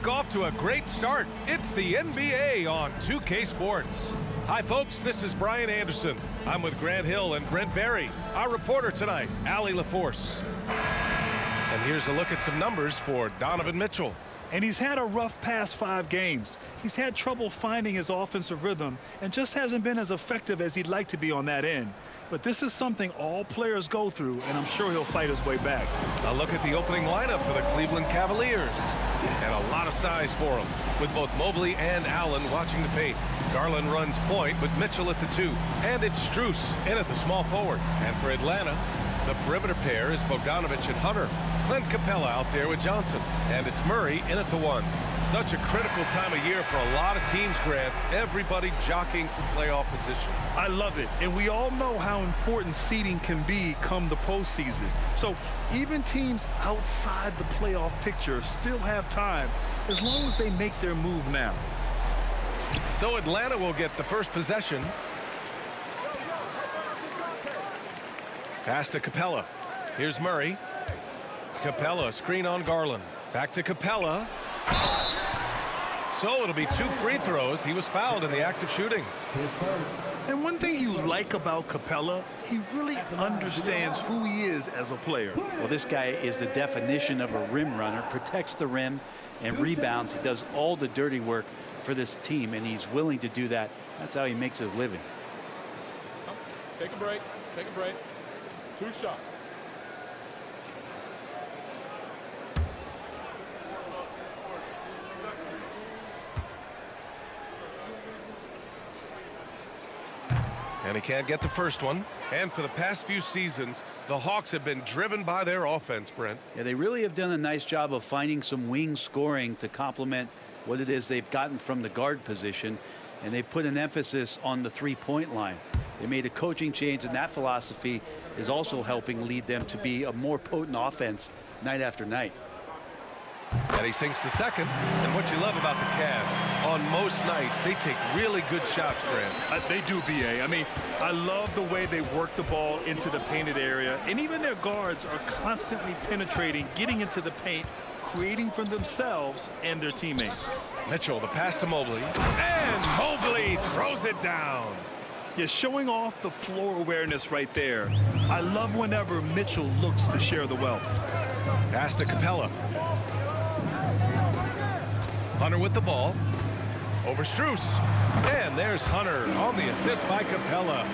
week off to a great start. It's the NBA on 2K Sports. Hi, folks. This is Brian Anderson. I'm with Grant Hill and Brent Berry. Our reporter tonight, Allie LaForce. And here's a look at some numbers for Donovan Mitchell. And he's had a rough past 5 games. He's had trouble finding his offensive rhythm and just hasn't been as effective as he'd like to be on that end. But this is something all players go through, and I'm sure he'll fight his way back. A look at the opening lineup for the Cleveland Cavaliers. And a lot of size for them, with both Mobley and Allen watching the paint. Garland runs point with Mitchell at the 2. And it's Strus in at the small forward. And for Atlanta, the perimeter pair is Bogdanovich and Hunter. Clint Capella out there with Johnson. And it's Murray in at the 1. Such a critical time of year for a lot of teams, Grant. Everybody jockeying for playoff position. I love it. And we all know how important seeding can be come the postseason. So even teams outside the playoff picture still have time as long as they make their move now. So Atlanta will get the first possession. Pass to Capella. Here's Murray. Capella, screen on Garland. Back to Capella. So it'll be 2 free throws. He was fouled in the act of shooting. And one thing you like about Capella, he really understands who he is as a player. Well, this guy is the definition of a rim runner, protects the rim and rebounds. He does all the dirty work for this team, and he's willing to do that. That's how he makes his living. Take a break. Take a break. 2 shots. And he can't get the first one. And for the past few seasons, the Hawks have been driven by their offense, Brent. Yeah, they really have done a nice job of finding some wing scoring to complement what it is they've gotten from the guard position. And they've put an emphasis on the three-point line. They made a coaching change, and that philosophy is also helping lead them to be a more potent offense night after night. And he sinks the second. And what you love about the Cavs, on most nights, they take really good shots, Grant. They do, B.A. I mean, I love the way they work the ball into the painted area. And even their guards are constantly penetrating, getting into the paint, creating for themselves and their teammates. Mitchell, the pass to Mobley. And Mobley throws it down. Yeah, showing off the floor awareness right there. I love whenever Mitchell looks to share the wealth. Pass to Capella. Hunter with the ball. Over Strus. And there's Hunter on the assist by Capella.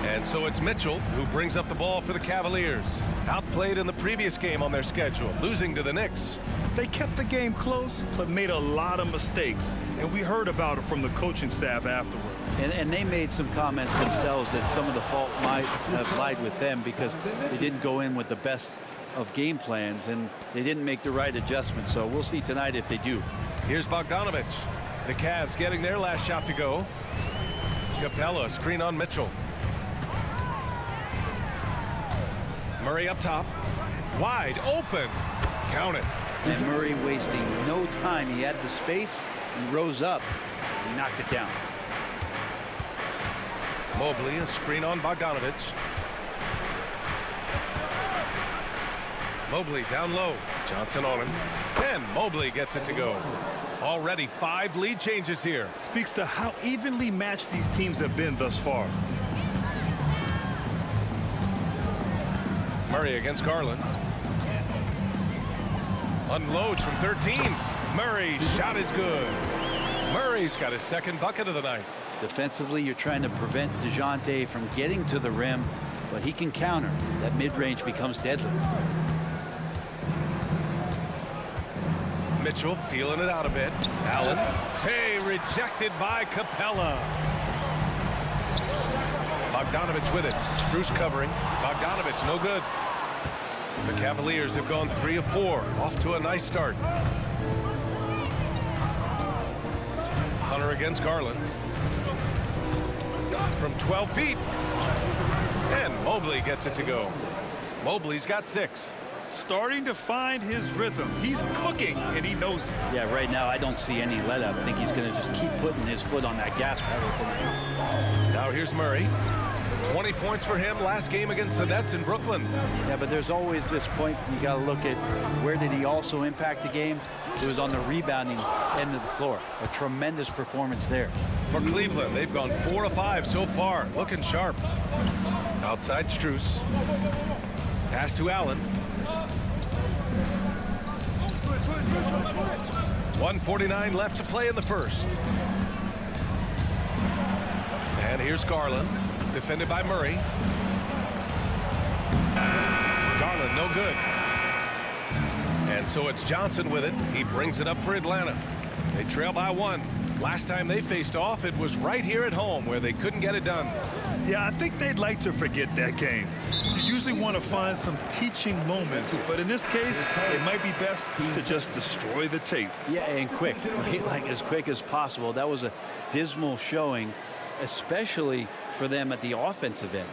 And so it's Mitchell who brings up the ball for the Cavaliers. Outplayed in the previous game on their schedule, losing to the Knicks. They kept the game close, but made a lot of mistakes. And we heard about it from the coaching staff afterward. And they made some comments themselves that some of the fault might have lied with them because they didn't go in with the best of game plans and they didn't make the right adjustments. So we'll see tonight if they do. Here's Bogdanovich. The Cavs getting their last shot to go. Capella, screen on Mitchell. Murray up top. Wide open. Count it. And Murray wasting no time. He had the space. He rose up. He knocked it down. Mobley, a screen on Bogdanovich. Mobley down low. Johnson on him. And Mobley gets it to go. Already 5 lead changes here. Speaks to how evenly matched these teams have been thus far. Murray against Garland. Unloads from 13. Murray's shot is good. Murray's got his second bucket of the night. Defensively, you're trying to prevent DeJounte from getting to the rim, but he can counter. That mid-range becomes deadly. Mitchell feeling it out a bit. Allen. Hey, rejected by Capella. Bogdanovich with it. Strus covering. Bogdanovich, no good. The Cavaliers have gone 3 of 4. Off to a nice start. Hunter against Garland. From 12 feet. And Mobley gets it to go. Mobley's got 6. Starting to find his rhythm. He's cooking, and he knows it. Yeah, right now I don't see any let up. I think he's going to just keep putting his foot on that gas pedal tonight. Now here's Murray. 20 points for him last game against the Nets in Brooklyn. Yeah, but there's always this point you got to look at where did he also impact the game. It was on the rebounding end of the floor. A tremendous performance there. For Cleveland, they've gone 4 of 5 so far, looking sharp. Outside Strus. Pass to Allen. 1:49 left to play in the first. And here's Garland, defended by Murray. Garland, no good. And so it's Johnson with it. He brings it up for Atlanta. They trail by 1. Last time they faced off, it was right here at home where they couldn't get it done. Yeah, I think they'd like to forget that game. You usually want to find some teaching moments, but in this case, it might be best to just destroy the tape. Yeah, and quick, like as quick as possible. That was a dismal showing, especially for them at the offensive end.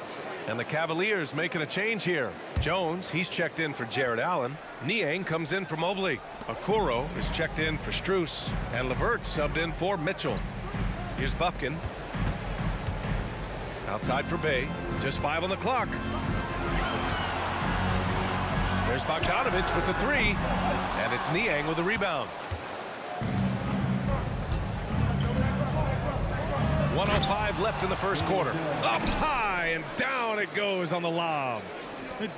And the Cavaliers making a change here. Jones, he's checked in for Jared Allen. Niang comes in for Mobley. Okoro is checked in for Strus. And LeVert subbed in for Mitchell. Here's Bufkin. Outside for Bay. Just 5 on the clock. There's Bogdanovich with the 3. And it's Niang with the rebound. 1:05 left in the first quarter. Up high and down it goes on the lob.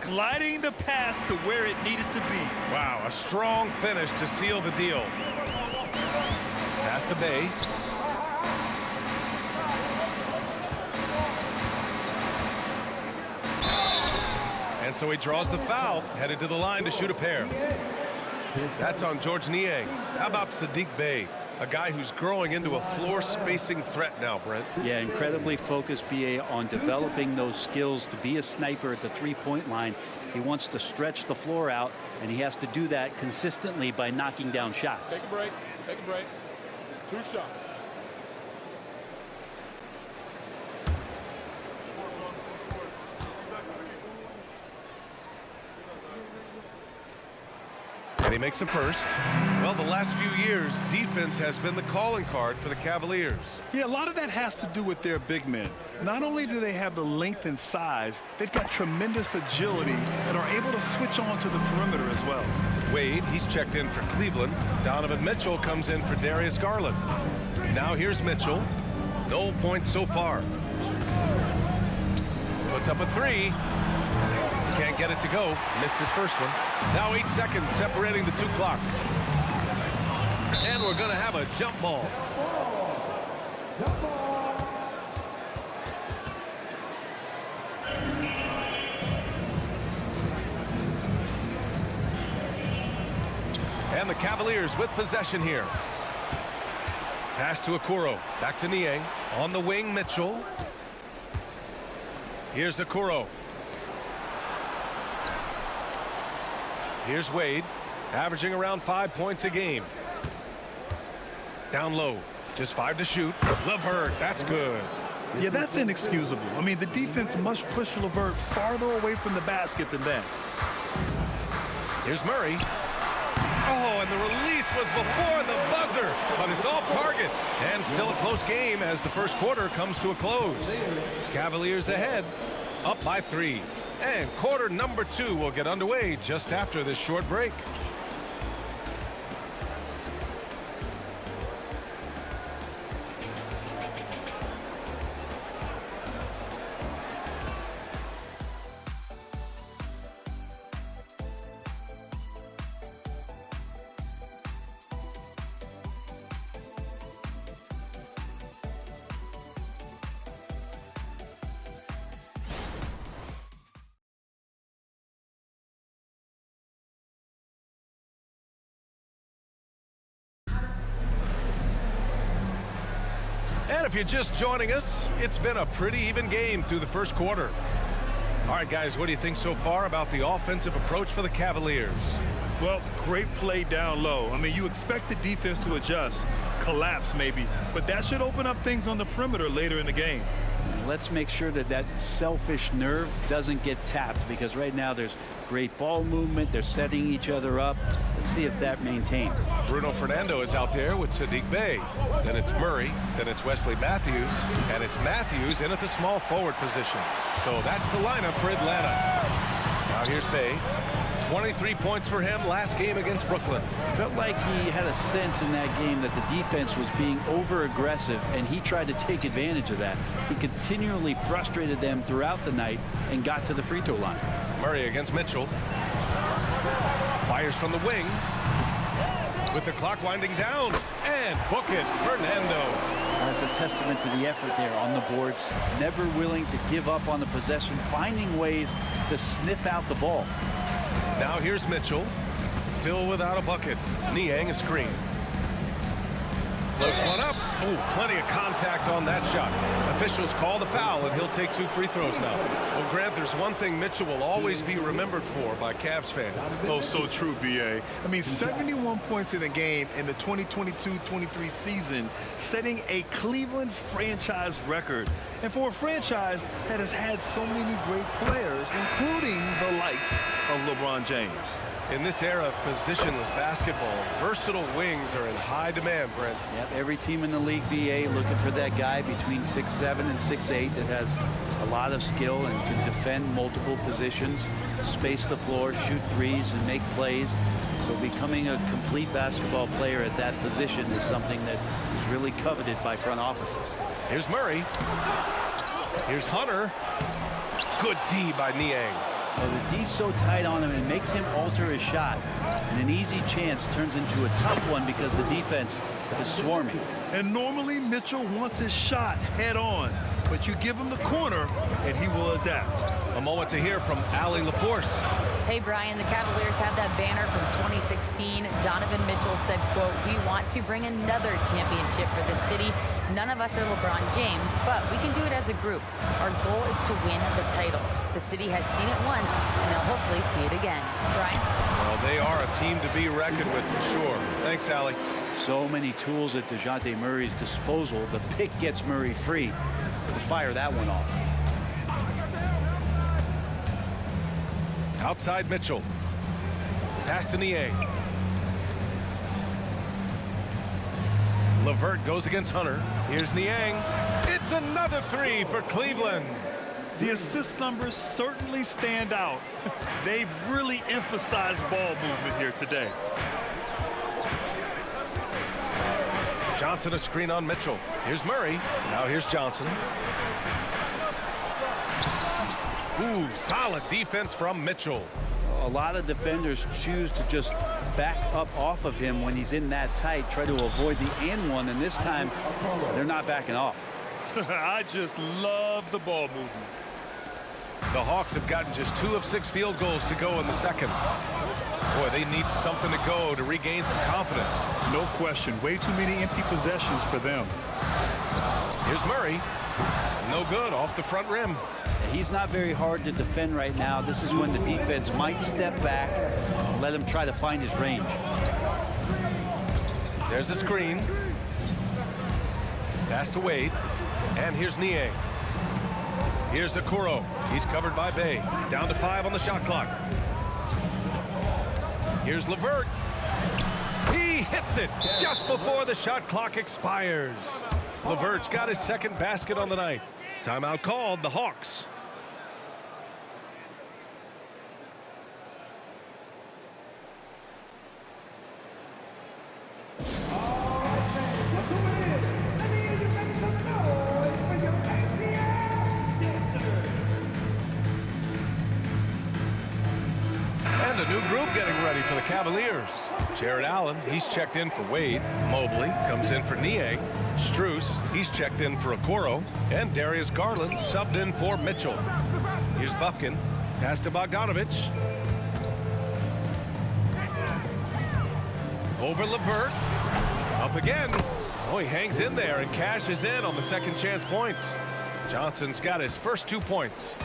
Gliding the pass to where it needed to be. Wow, a strong finish to seal the deal. Pass to Bay. And so he draws the foul, headed to the line to shoot a pair. That's on George Niang. How about Sadiq Bey? A guy who's growing into a floor spacing threat now, Brent. Yeah, incredibly focused, BA, on developing those skills to be a sniper at the three-point line. He wants to stretch the floor out, and he has to do that consistently by knocking down shots. Take a break. Take a break. 2 shots. And he makes a first. Well, the last few years, defense has been the calling card for the Cavaliers. Yeah, a lot of that has to do with their big men. Not only do they have the length and size, they've got tremendous agility and are able to switch on to the perimeter as well. Wade, he's checked in for Cleveland. Donovan Mitchell comes in for Darius Garland. Now here's Mitchell. No points so far. Puts up a 3. Can't get it to go. Missed his first one. Now 8 seconds separating the 2 clocks. And we're going to have a jump ball. And the Cavaliers with possession here. Pass to Okoro. Back to Niang. On the wing, Mitchell. Here's Okoro. Here's Wade, averaging around 5 points a game. Down low, just 5 to shoot. LeVert, that's good. Yeah, that's inexcusable. I mean, the defense must push LeVert farther away from the basket than that. Here's Murray. Oh, and the release was before the buzzer, but it's off target. And still a close game as the first quarter comes to a close. Cavaliers ahead, up by 3. And quarter number 2 will get underway just after this short break. And if you're just joining us, it's been a pretty even game through the first quarter. All right, guys, what do you think so far about the offensive approach for the Cavaliers? Well, great play down low. I mean, you expect the defense to adjust, collapse maybe, but that should open up things on the perimeter later in the game. Let's make sure that that selfish nerve doesn't get tapped, because right now there's great ball movement. They're setting each other up. Let's see if that maintains. Bruno Fernando is out there with Sadiq Bey. Then it's Murray. Then it's Wesley Matthews. And it's Matthews in at the small forward position. So that's the lineup for Atlanta. Now here's Bey. 23 points for him last game against Brooklyn. Felt like he had a sense in that game that the defense was being over-aggressive, and he tried to take advantage of that. He continually frustrated them throughout the night and got to the free throw line. Murray against Mitchell. Fires from the wing. With the clock winding down. And book it, Fernando. That's a testament to the effort there on the boards. Never willing to give up on the possession, finding ways to sniff out the ball. Now here's Mitchell. Still without a bucket. Niang a screen. Floats one up. Oh, plenty of contact on that shot. Officials call the foul, and he'll take 2 free throws now. Well, Grant, there's one thing Mitchell will always be remembered for by Cavs fans. Oh, so true, B.A. I mean, 71 points in a game in the 2022-23 season, setting a Cleveland franchise record. And for a franchise that has had so many great players, including the likes of LeBron James. In this era of positionless basketball, versatile wings are in high demand, Brent. Yep, every team in the league, BA, looking for that guy between 6'7" and 6'8" that has a lot of skill and can defend multiple positions, space the floor, shoot threes, and make plays. So becoming a complete basketball player at that position is something that is really coveted by front offices. Here's Murray. Here's Hunter. Good D by Niang. Well, the D's so tight on him, it makes him alter his shot. And an easy chance turns into a tough one because the defense is swarming. And normally Mitchell wants his shot head on, but you give him the corner and he will adapt. A moment to hear from Allie LaForce. Hey, Brian, the Cavaliers have that banner from 2016. Donovan Mitchell said, quote, "We want to bring another championship for the city. None of us are LeBron James, but we can do it as a group. Our goal is to win the title. The city has seen it once, and they'll hopefully see it again." Brian? Well, they are a team to be reckoned with for sure. Thanks, Allie. So many tools at DeJounte Murray's disposal. The pick gets Murray free to fire that one off. Outside Mitchell. Pass to Niang. LeVert goes against Hunter. Here's Niang. It's another 3 for Cleveland. The assist numbers certainly stand out. They've really emphasized ball movement here today. Johnson a screen on Mitchell. Here's Murray. Now here's Johnson. Ooh, solid defense from Mitchell. A lot of defenders choose to just back up off of him when he's in that tight, try to avoid the and one, and this time they're not backing off. I just love the ball movement. The Hawks have gotten just 2 of 6 field goals to go in the second. Boy, they need something to go to regain some confidence. No question. Way too many empty possessions for them. Here's Murray. No good off the front rim. He's not very hard to defend right now. This is when the defense might step back and let him try to find his range. There's a screen. Pass to Wade. And here's Niang. Here's Okoro. He's covered by Bey. Down to 5 on the shot clock. Here's LeVert. He hits it just before the shot clock expires. LeVert's got his second basket on the night. Timeout called, the Hawks. And a new group getting ready for the Cavaliers. Jared Allen, he's checked in for Wade. Mobley comes in for Niang. Strus, he's checked in for Okoro. And Darius Garland subbed in for Mitchell. Here's Bufkin. Pass to Bogdanovich. Over LeVert. Up again. Oh, he hangs in there and cashes in on the second chance points. Johnson's got his first 2 points.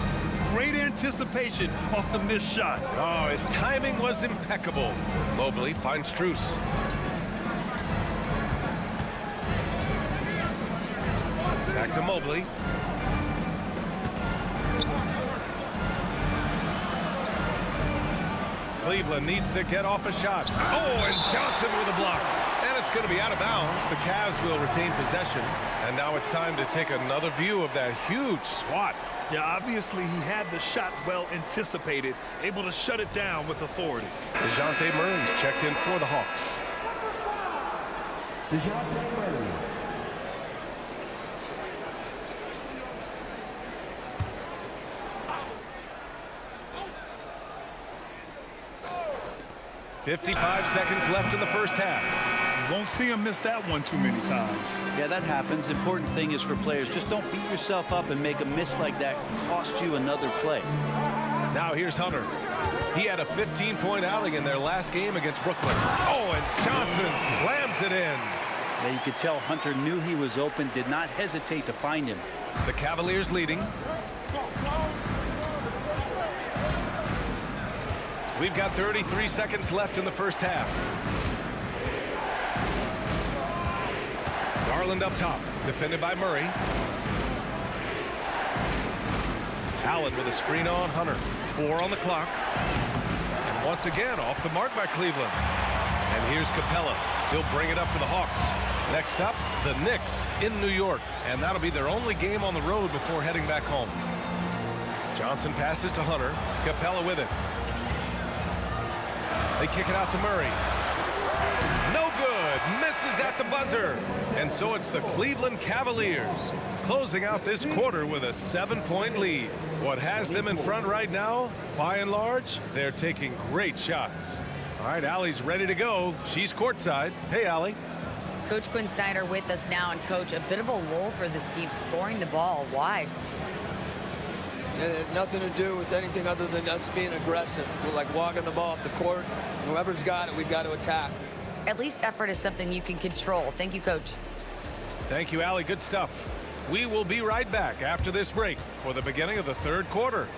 Great anticipation off the missed shot. Oh, his timing was impeccable. Mobley finds Strus. Back to Mobley. Cleveland needs to get off a shot. Oh, and Johnson with a block. And it's going to be out of bounds. The Cavs will retain possession. And now it's time to take another view of that huge swat. Yeah, obviously he had the shot well anticipated, able to shut it down with authority. DeJounte Murray's checked in for the Hawks. DeJounte Murray. "55 seconds left in the first half. You won't see him miss that one too many times. Yeah, that happens. Important thing is for players, just don't beat yourself up and make a miss like that cost you another play. Now here's Hunter. He had a 15-point outing in their last game against Brooklyn. Oh, and Johnson slams it in. Yeah, you could tell Hunter knew he was open, did not hesitate to find him. The Cavaliers leading. We've got 33 seconds left in the first half. Garland up top, defended by Murray. Allen with a screen on Hunter. 4 on the clock. And once again, off the mark by Cleveland. And here's Capella. He'll bring it up for the Hawks. Next up, the Knicks in New York. And that'll be their only game on the road before heading back home. Johnson passes to Hunter. Capella with it. They kick it out to Murray. No good. Misses at the buzzer. And so it's the Cleveland Cavaliers closing out this quarter with a 7-point lead. What has them in front right now, by and large, they're taking great shots. All right, Allie's ready to go. She's courtside. Hey, Allie. Coach Quinn Snyder with us now. And, Coach, a bit of a lull for this team scoring the ball. Why? It had nothing to do with anything other than us being aggressive. We're like walking the ball up the court. Whoever's got it, we've got to attack. At least effort is something you can control. Thank you, Coach. Thank you, Allie. Good stuff. We will be right back after this break for the beginning of the third quarter.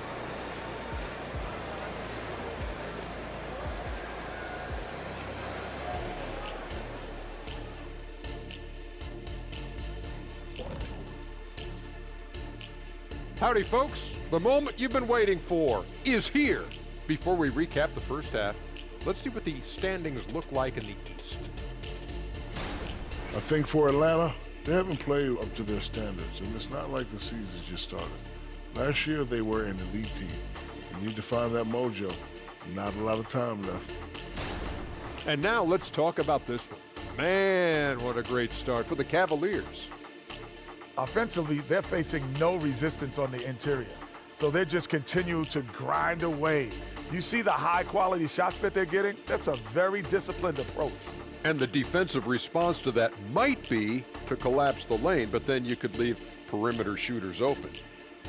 Howdy, folks. The moment you've been waiting for is here. Before we recap the first half, let's see what the standings look like in the East. I think for Atlanta, they haven't played up to their standards, and it's not like the season just started. Last year, they were an elite team. You need to find that mojo. Not a lot of time left. And now let's talk about this one. Man, what a great start for the Cavaliers. Offensively, they're facing no resistance on the interior. So they just continue to grind away. You see the high-quality shots that they're getting? That's a very disciplined approach. And the defensive response to that might be to collapse the lane, but then you could leave perimeter shooters open.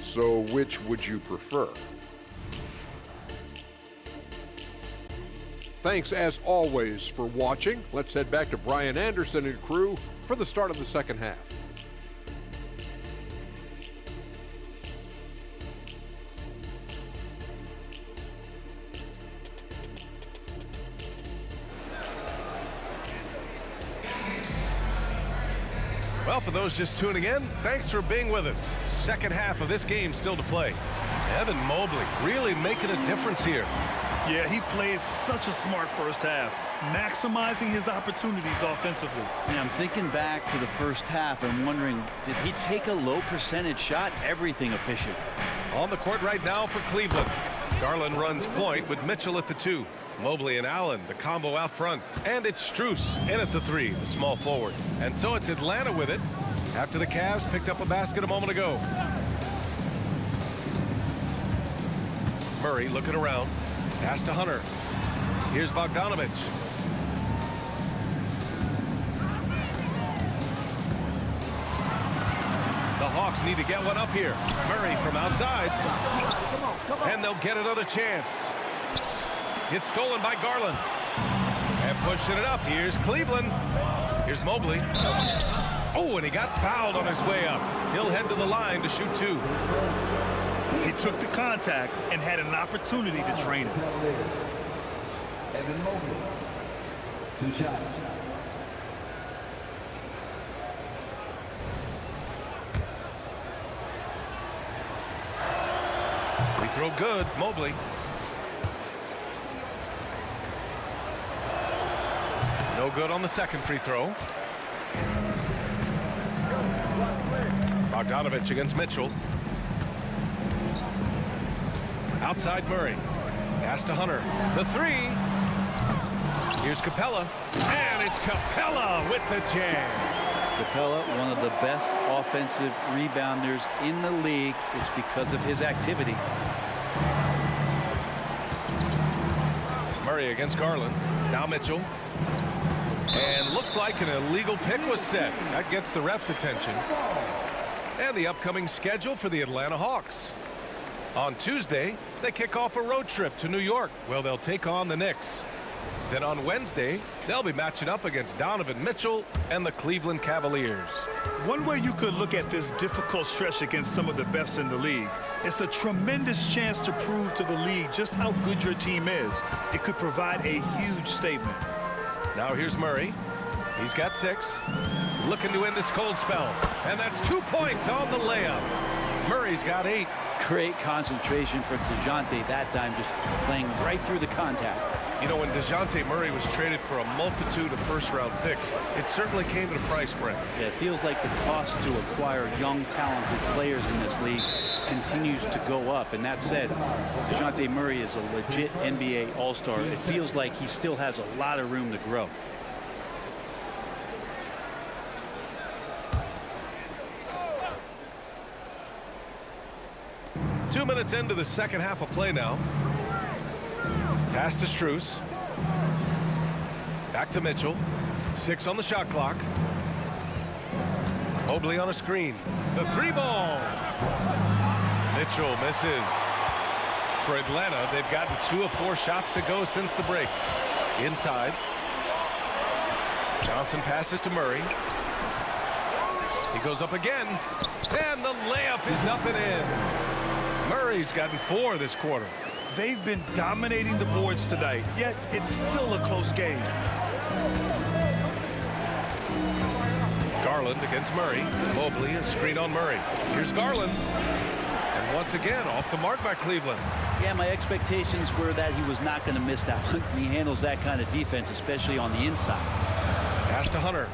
So which would you prefer? Thanks, as always, for watching. Let's head back to Brian Anderson and crew for the start of the second half. Well, for those just tuning in, thanks for being with us. Second half of this game still to play. Evan Mobley really making a difference here. Yeah, he played such a smart first half, maximizing his opportunities offensively. And I'm thinking back to the first half and wondering, did he take a low percentage shot? Everything efficient. On the court right now for Cleveland. Garland runs point with Mitchell at the 2. Mobley and Allen, the combo out front. And it's Strus in at the 3, the small forward. And so it's Atlanta with it after the Cavs picked up a basket a moment ago. Murray looking around. Pass to Hunter. Here's Bogdanovich. The Hawks need to get one up here. Murray from outside. And they'll get another chance. It's stolen by Garland. And pushing it up. Here's Cleveland. Here's Mobley. Oh, and he got fouled on his way up. He'll head to the line to shoot 2. He took the contact and had an opportunity to drain it. Evan Mobley. 2 shots. Free throw good. Mobley. No good on the second free throw. Bogdanovich against Mitchell. Outside Murray. Pass to Hunter. The three. Here's Capella. And it's Capella with the jam. Capella, one of the best offensive rebounders in the league. It's because of his activity. Murray against Garland. Now Mitchell. And looks like an illegal pick was set. That gets the ref's attention. And the upcoming schedule for the Atlanta Hawks. On Tuesday, they kick off a road trip to New York, where they'll take on the Knicks. Then on Wednesday, they'll be matching up against Donovan Mitchell and the Cleveland Cavaliers. One way you could look at this difficult stretch against some of the best in the league, it's a tremendous chance to prove to the league just how good your team is. It could provide a huge statement. Now here's Murray. He's got 6. Looking to end this cold spell. And that's 2 points on the layup. Murray's got 8. Great concentration for DeJounte that time, just playing right through the contact. You know, when DeJounte Murray was traded for a multitude of first-round picks, it certainly came at a price, Brent. Yeah, it feels like the cost to acquire young, talented players in this league continues to go up. And that said, DeJounte Murray is a legit NBA All-Star. It feels like he still has a lot of room to grow. Two minutes into the second half of play now. Pass to Strus. Back to Mitchell. 6 on the shot clock. Mobley on a screen. The 3-ball. Mitchell misses. For Atlanta, they've gotten 2 of 4 shots to go since the break. Inside. Johnson passes to Murray. He goes up again. And the layup is up and in. Murray's gotten 4 this quarter. They've been dominating the boards tonight, yet it's still a close game. Garland against Murray. Mobley, a screen on Murray. Here's Garland. And once again, off the mark by Cleveland. Yeah, my expectations were that he was not going to miss that one. He handles that kind of defense, especially on the inside. Pass to Hunter.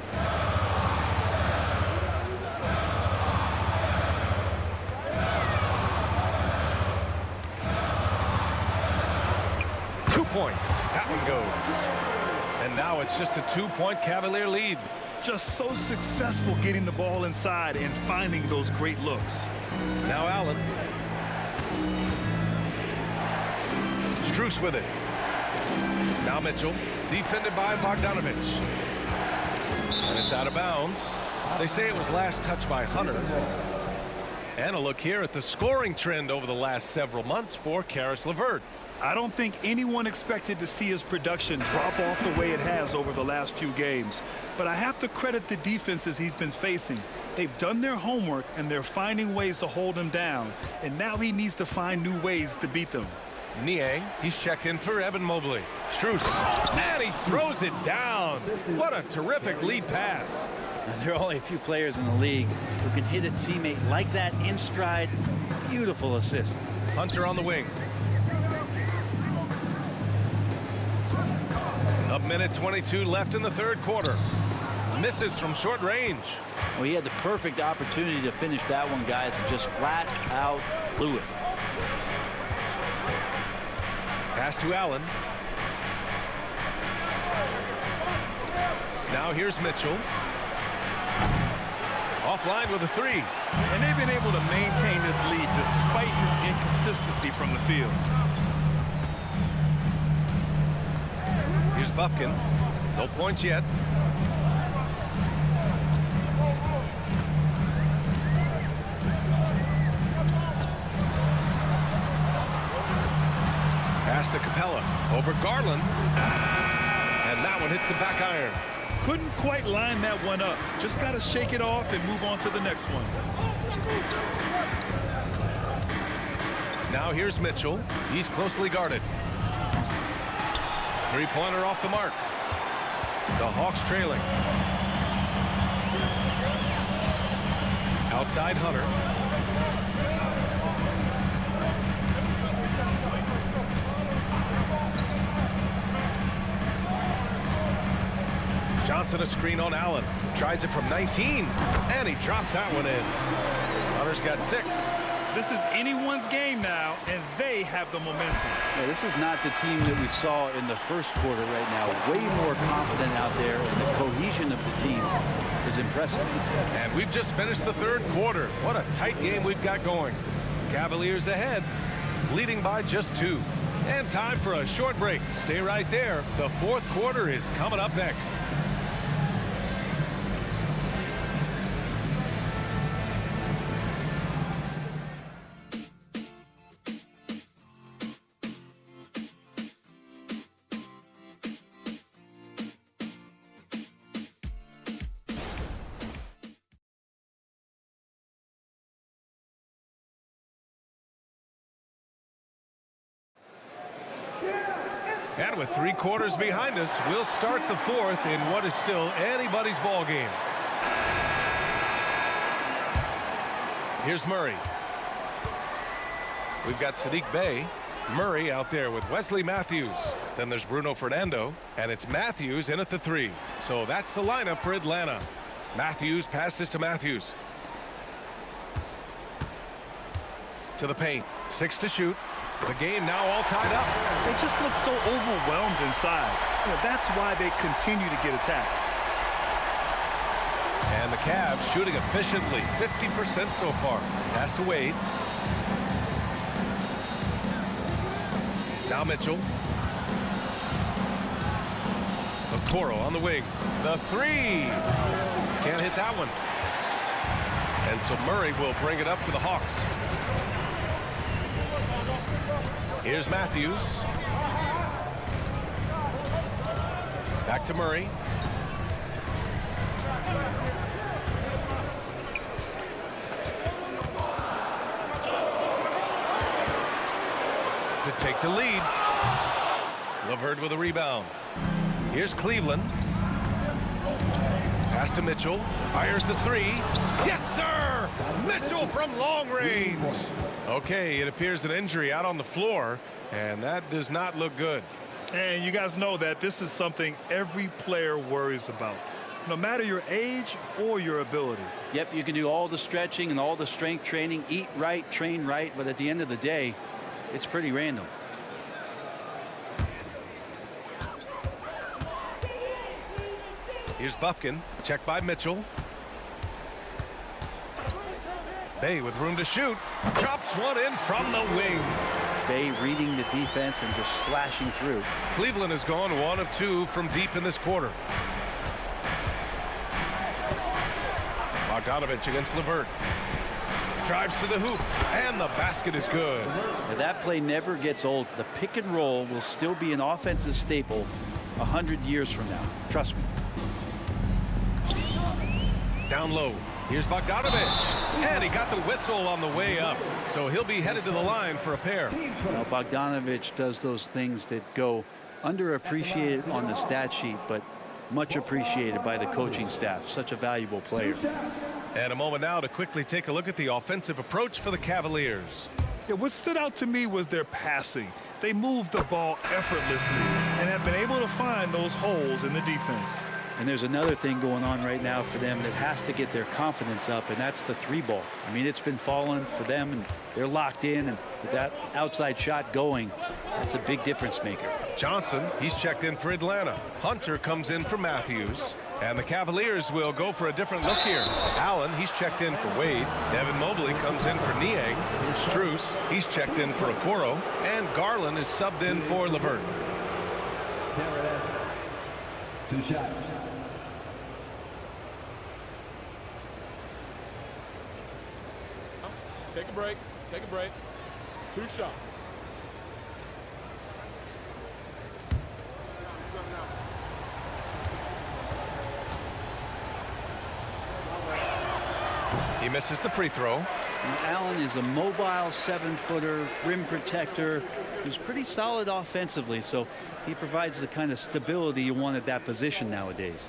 2 points. That one goes. And now it's just a 2-point Cavalier lead. Just so successful getting the ball inside and finding those great looks. Now Allen. Strus with it. Now Mitchell. Defended by Bogdanovich. And it's out of bounds. They say it was last touched by Hunter. And a look here at the scoring trend over the last several months for Caris LeVert. I don't think anyone expected to see his production drop off the way it has over the last few games. But I have to credit the defenses he's been facing. They've done their homework, and they're finding ways to hold him down. And now he needs to find new ways to beat them. Niang, he's checked in for Evan Mobley. Strus, and he throws it down. What a terrific lead pass. Now, there are only a few players in the league who can hit a teammate like that in stride. Beautiful assist. Hunter on the wing. A minute 22 left in the third quarter. Misses from short range. Well, he had the perfect opportunity to finish that one, guys, and just flat out blew it. Pass to Allen. Now here's Mitchell. Offline with a 3. And they've been able to maintain this lead despite his inconsistency from the field. Here's Bufkin. No points yet. Pass to Capella. Over Garland. And that one hits the back iron. Couldn't quite line that one up. Just got to shake it off and move on to the next one. Now here's Mitchell. He's closely guarded. Three-pointer off the mark. The Hawks trailing. Outside Hunter. Johnson a screen on Allen. Tries it from 19, and he drops that one in. Hunter's got 6. This is anyone's game now, and they have the momentum. Yeah, this is not the team that we saw in the first quarter right now. Way more confident out there, and the cohesion of the team is impressive. And we've just finished the third quarter. What a tight game we've got going. Cavaliers ahead, leading by just 2. And time for a short break. Stay right there. The fourth quarter is coming up next. And with 3 quarters behind us, we'll start the fourth in what is still anybody's ball game. Here's Murray. We've got Sadiq Bey. Murray out there with Wesley Matthews. Then there's Bruno Fernando, and it's Matthews in at the 3. So that's the lineup for Atlanta. Matthews passes to Matthews. To the paint. 6 to shoot. The game now all tied up. They just look so overwhelmed inside. That's why they continue to get attacked. And the Cavs shooting efficiently, 50% so far. Pass to Wade. Now Mitchell. Okoro on the wing. The 3. Can't hit that one. And so Murray will bring it up for the Hawks. Here's Matthews. Back to Murray. To take the lead. LeVert with a rebound. Here's Cleveland. Pass to Mitchell. Fires the 3. Yes, sir! Mitchell from long range. Okay, it appears an injury out on the floor, and that does not look good. And you guys know that this is something every player worries about, no matter your age or your ability. Yep, you can do all the stretching and all the strength training, eat right, train right, but at the end of the day, it's pretty random. Here's Bufkin, checked by Mitchell. Bey with room to shoot. Drops one in from the wing. Bey reading the defense and just slashing through. Cleveland has gone 1 of 2 from deep in this quarter. Bogdanovich against LeVert. Drives to the hoop, and the basket is good. Now that play never gets old. The pick and roll will still be an offensive staple 100 years from now. Trust me. Down low. Here's Bogdanovich. And he got the whistle on the way up. So he'll be headed to the line for a pair. Now Bogdanovich does those things that go underappreciated on the stat sheet, but much appreciated by the coaching staff. Such a valuable player. And a moment now to quickly take a look at the offensive approach for the Cavaliers. Yeah, what stood out to me was their passing. They moved the ball effortlessly and have been able to find those holes in the defense. And there's another thing going on right now for them that has to get their confidence up, and that's the 3-ball. I mean, it's been falling for them, and they're locked in, and with that outside shot going, that's a big difference maker. Johnson, he's checked in for Atlanta. Hunter comes in for Matthews. And the Cavaliers will go for a different look here. Allen, he's checked in for Wade. Evan Mobley comes in for Niang. Strus, he's checked in for Okoro. And Garland is subbed in for LeVert. 2 shots. Take a break. Take a break. 2 shots. He misses the free throw. And Allen is a mobile 7-footer, rim protector, who's pretty solid offensively, so he provides the kind of stability you want at that position nowadays.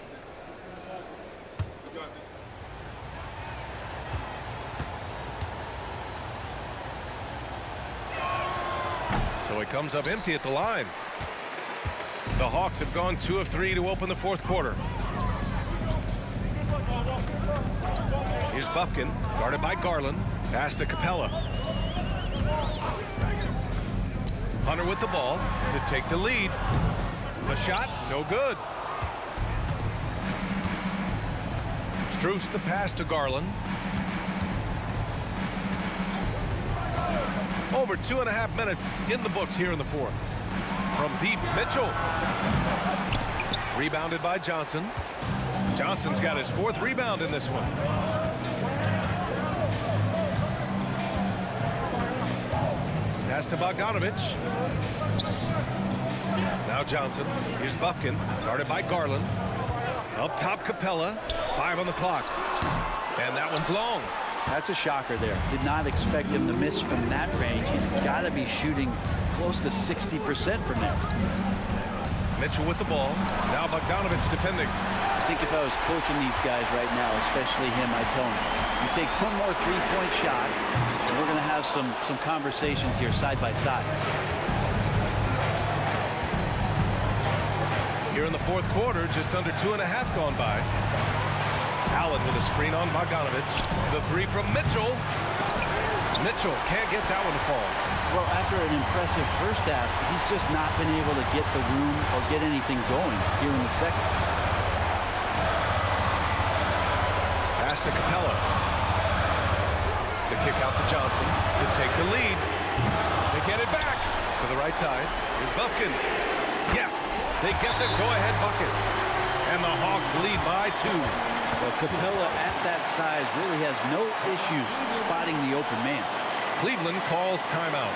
So he comes up empty at the line. The Hawks have gone 2 of 3 to open the fourth quarter. Here's Buffkin, guarded by Garland. Pass to Capella. Hunter with the ball to take the lead. The shot, no good. Strus the pass to Garland. Over 2.5 minutes in the books here in the fourth. From deep, Mitchell. Rebounded by Johnson. Johnson's got his 4th rebound in this one. Pass to Bogdanovich. Now Johnson. Here's Buffkin, guarded by Garland. Up top, Capella. 5 on the clock. And that one's long. That's a shocker there. Did not expect him to miss from that range. He's got to be shooting close to 60% from there. Mitchell with the ball. Now Bogdanovich defending. I think if I was coaching these guys right now, especially him, I'd tell him, you take one more three-point shot, and we're going to have some conversations here side by side. Here in the fourth quarter, just under 2.5 gone by. Allen with a screen on Bogdanovich. The 3 from Mitchell. Mitchell can't get that one to fall. Well, after an impressive first half, he's just not been able to get the room or get anything going here in the second. Pass to Capella. The kick out to Johnson to take the lead. They get it back to the right side. Here's Buffkin. Yes, they get the go-ahead bucket. And the Hawks lead by 2. Well, Capella at that size really has no issues spotting the open man. Cleveland calls timeout.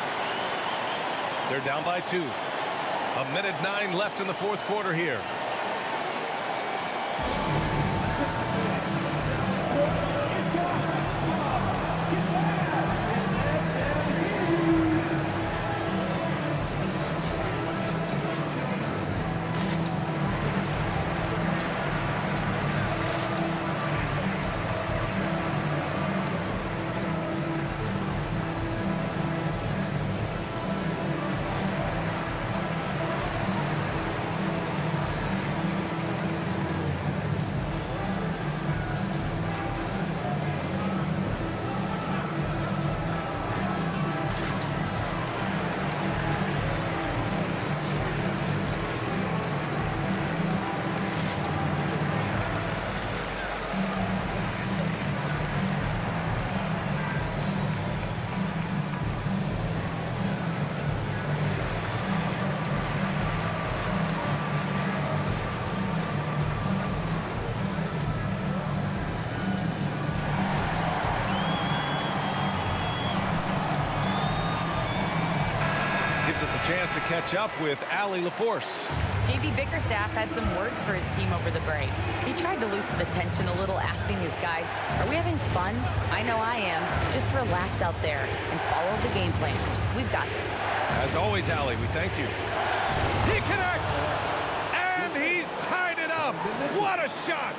They're down by 2. 1:09 left in the fourth quarter here. Chance to catch up with Allie LaForce. J.B. Bickerstaff had some words for his team over the break. He tried to loosen the tension a little, asking his guys, are we having fun? I know I am. Just relax out there and follow the game plan. We've got this. As always, Allie, we thank you. He connects! And he's tied it up! What a shot!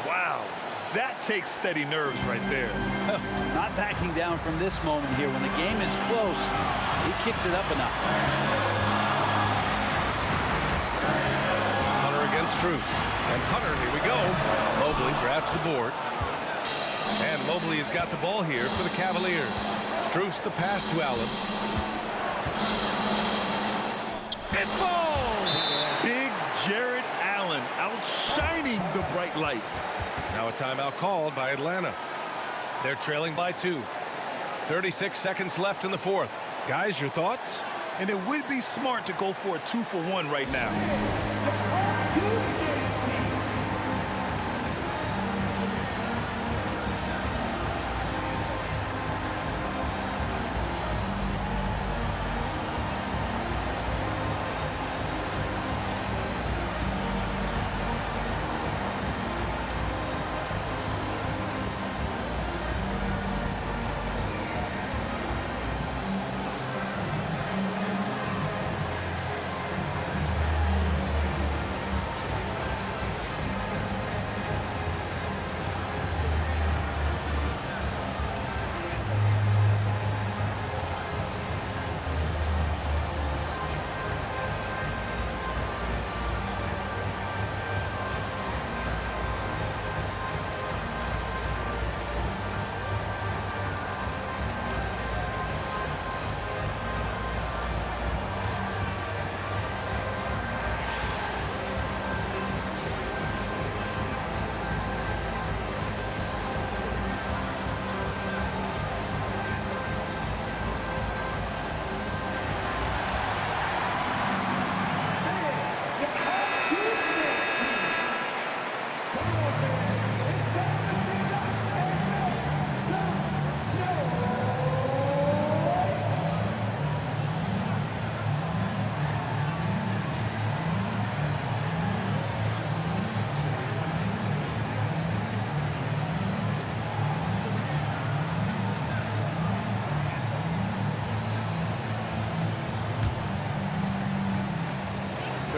Wow. That takes steady nerves right there. Not backing down from this moment here. When the game is close, he kicks it up a notch. Hunter against Strus. And Hunter, here we go. Mobley grabs the board. And Mobley has got the ball here for the Cavaliers. Strus the pass to Allen. It falls! Big Jared Allen outshining the bright lights. Now a timeout called by Atlanta. They're trailing by 2. 36 seconds left in the fourth. Guys, your thoughts? And it would be smart to go for a 2-for-1 right now.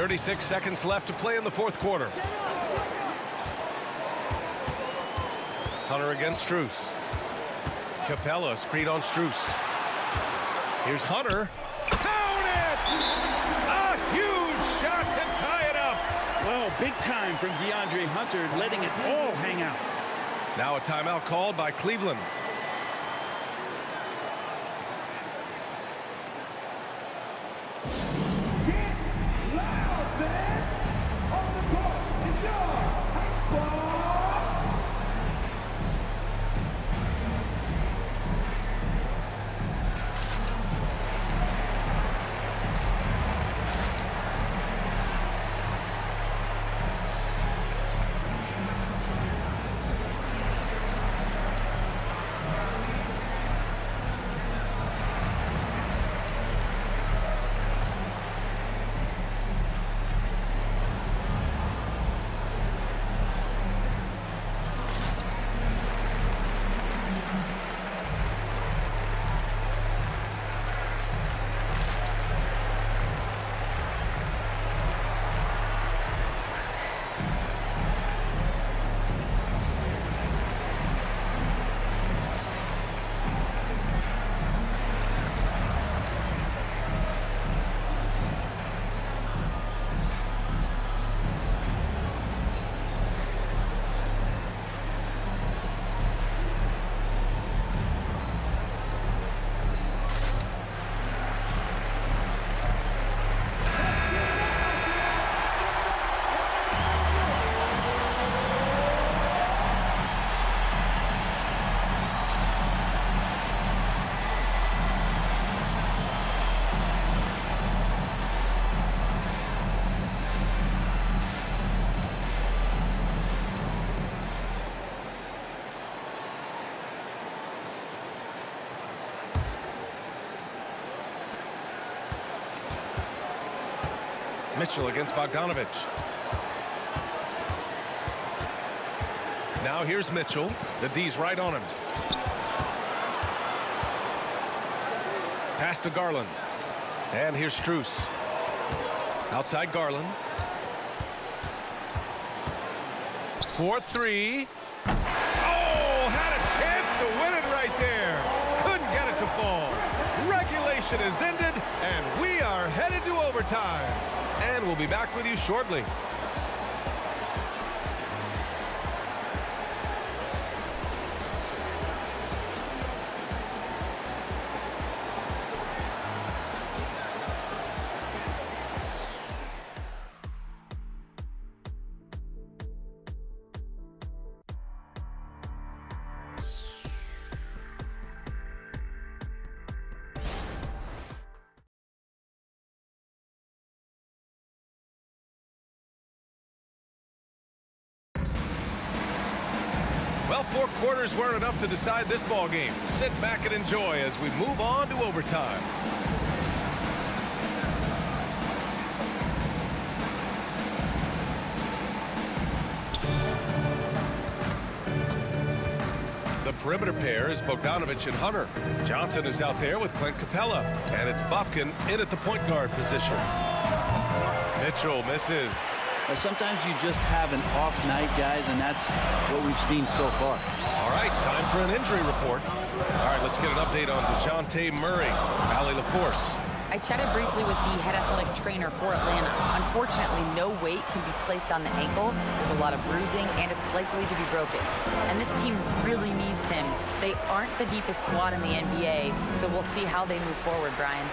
36 seconds left to play in the fourth quarter. Hunter against Strus. Capella, screen on Strus. Here's Hunter. Count it! A huge shot to tie it up. Well, big time from DeAndre Hunter, letting it all hang out. Now a timeout called by Cleveland. Mitchell against Bogdanovich. Now here's Mitchell. The D's right on him. Pass to Garland. And here's Strus. Outside Garland. 4-3. Oh, had a chance to win it right there. Couldn't get it to fall. Regulation is ended, and we are headed to overtime. And we'll be back with you shortly. Well, 4 quarters weren't enough to decide this ball game. Sit back and enjoy as we move on to overtime. The perimeter pair is Bogdanovich and Hunter. Johnson is out there with Clint Capella, and it's Bufkin in at the point guard position. Mitchell misses. Sometimes you just have an off night, guys, and that's what we've seen so far. All right, time for an injury report. All right, let's get an update on DeJounte Murray. Allie LaForce. I chatted briefly with the head athletic trainer for Atlanta. Unfortunately, no weight can be placed on the ankle. There's a lot of bruising, and it's likely to be broken. And this team really needs him. They aren't the deepest squad in the NBA, so we'll see how they move forward, Brian.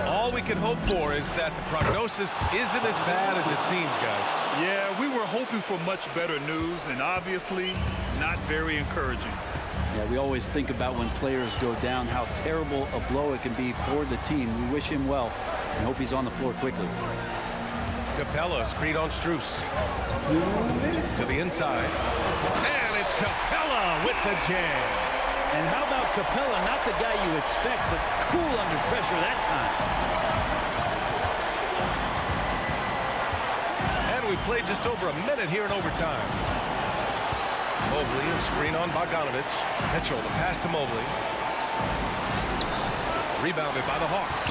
All we can hope for is that the prognosis isn't as bad as it seems, guys. Yeah, we were hoping for much better news, and obviously not very encouraging. Yeah, we always think about when players go down, how terrible a blow it can be for the team. We wish him well and hope he's on the floor quickly. Capella, screen on Strus. To the inside. And it's Capella with the jam. And how about Capella, not the guy you expect, but cool under pressure that time. And we played just over a minute here in overtime. Mobley, a screen on Bogdanovich. Mitchell, the pass to Mobley. Rebounded by the Hawks.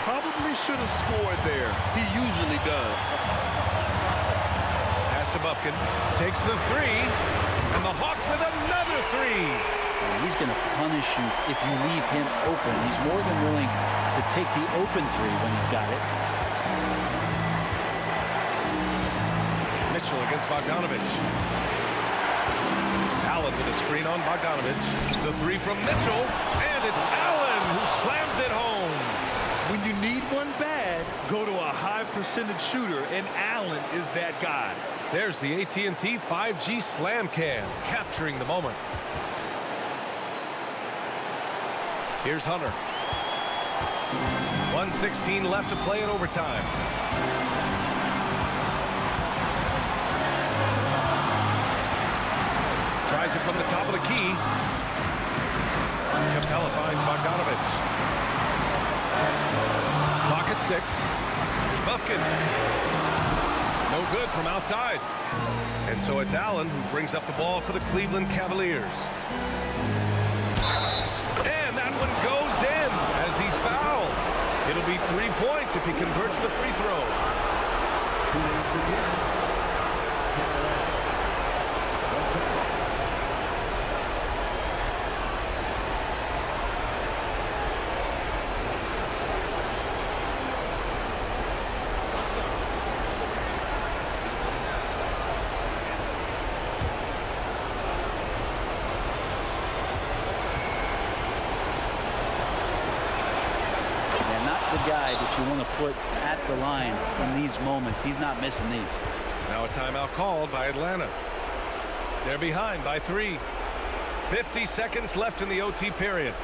Probably should have scored there. He usually does. Pass to Bufkin. Takes the three. And the Hawks with another three. He's going to punish you if you leave him open. He's more than willing to take the open three when he's got it. Mitchell against Bogdanovich. Allen with a screen on Bogdanovich. The three from Mitchell. And it's Allen who slams it home. When you need one bad, go to a high percentage shooter, and Allen is that guy. There's the AT&T 5G Slam Cam, capturing the moment. Here's Hunter. 1:16 left to play in overtime. Tries it from the top of the key. Capella finds Bogdanovich. Clock at 6. Bufkin. No good from outside. And so it's Allen who brings up the ball for the Cleveland Cavaliers. And that one goes in as he's fouled. It'll be 3 points if he converts the free throw. Guy that you want to put at the line in these moments. He's not missing these. Now a timeout called by Atlanta. They're behind by 3. 50 seconds left in the OT period.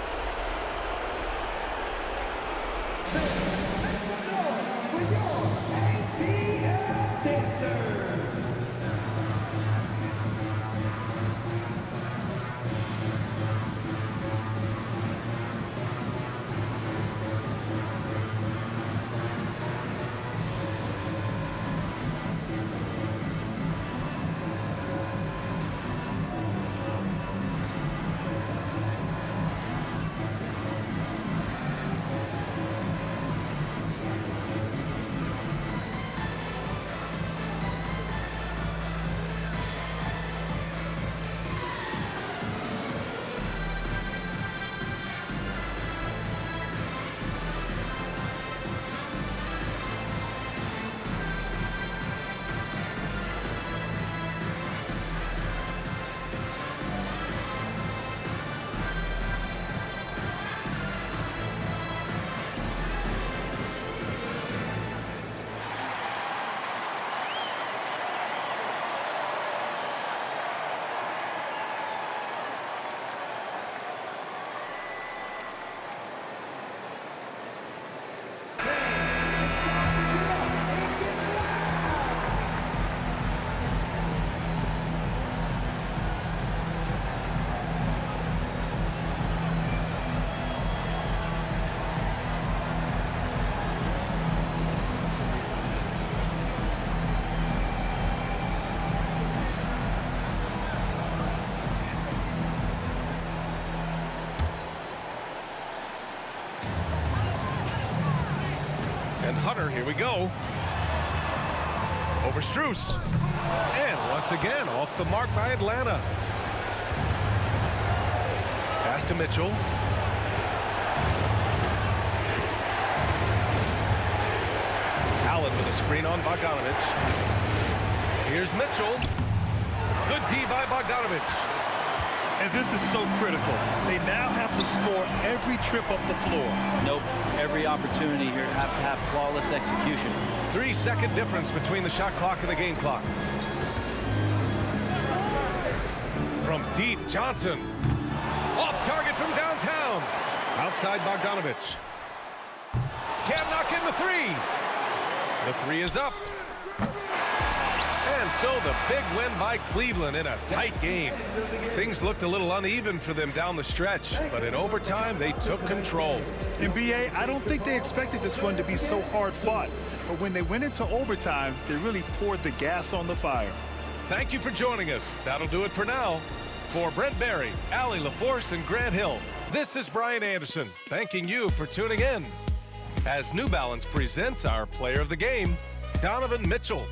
Hunter, here we go. Over Strus. And once again, off the mark by Atlanta. Pass to Mitchell. Allen with a screen on Bogdanovich. Here's Mitchell. Good D by Bogdanovich. And this is so critical. They now have to score every trip up the floor. Nope. Every opportunity here to have flawless execution. 3-second difference between the shot clock and the game clock. From deep, Johnson. Off target from downtown. Outside Bogdanovich. Can't knock in the three. The three is up. And so the big win by Cleveland in a tight game. Things looked a little uneven for them down the stretch, but in overtime, they took control. And BA, I don't think they expected this one to be so hard fought. But when they went into overtime, they really poured the gas on the fire. Thank you for joining us. That'll do it for now. For Brent Barry, Allie LaForce, and Grant Hill, this is Brian Anderson, thanking you for tuning in. as New Balance presents our player of the game, Donovan Mitchell.